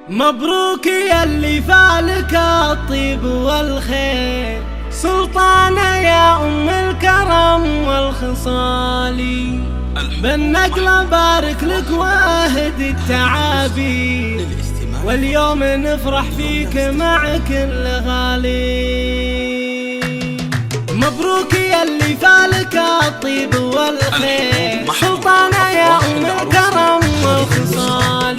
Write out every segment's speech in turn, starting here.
مبروك يا اللي فالك الطيب والخير، سلطانة يا أم الكرم والخصال. بالنقلة بارك لك واهد التعابير، واليوم نفرح فيك مع كل غالي. مبروك يا اللي فالك الطيب والخير، سلطانة يا أم الكرم والخصال.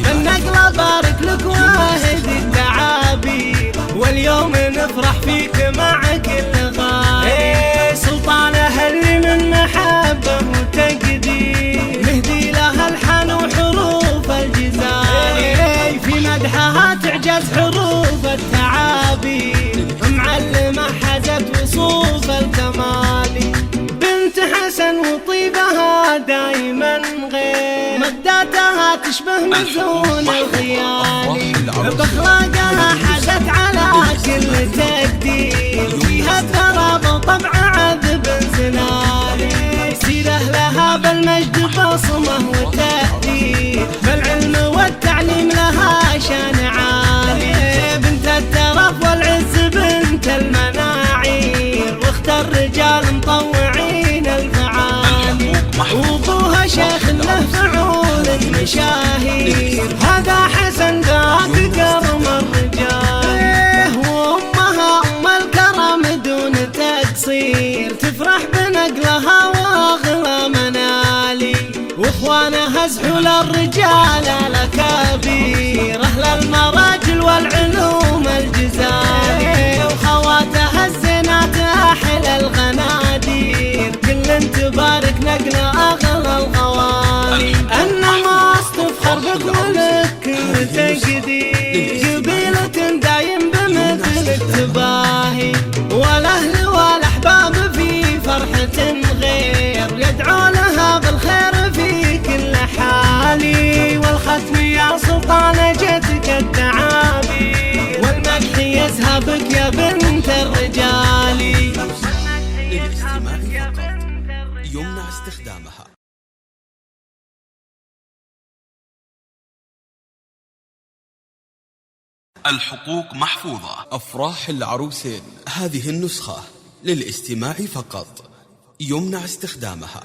بالنقلة بارك لك واهد التعابير، واليوم نفرح فيك مع كل غالي. سلطانة اللي من محبة وتقدير، نهدي لها الحن وحروف الجزال. في مدحها تعجز حروف التعابير، معلمة حزت وصوف الكمال. بنت حسن وطيبها دايما غير، مداتها تشبه مزون الخيال. باخلاقها حزت على كل تقدير، فيها الثرى وطبع عذب زنال. سيره لها بالمجد بصمه وتأثير، بالعلم والتعليم لها شان عالي. بنت الترف والعز بنت المناعير، واخت الرجال مطوعين الفعالي. وابوها شيخ له فعول مشاهير، هذا حسن ذاك كرم الرجال. وامها ام الكرم دون تقصير، تفرح بنقلها واغلى منالي. واخوانها زحول الرجال الاكابير، اهل المراجل والعلوم الجزائر. وخواتها الزينات احلى الغنادير، كل تبارك نقله اغلى الغوالي. انما تفخر بك ولك كل تقدير، قبيلة دايم بمثلك تباهي. والاهل والاحباب في فرحة غير، يدعو لها بالخير في كل حالي. والختم يا سلطانة جدك التعابير، والمدح يزهبك يا بنت الرجال. للاستماع فقط يمنع استخدامها. الحقوق محفوظة. أفراح العروسين هذه النسخة للاستماع فقط، يمنع استخدامها.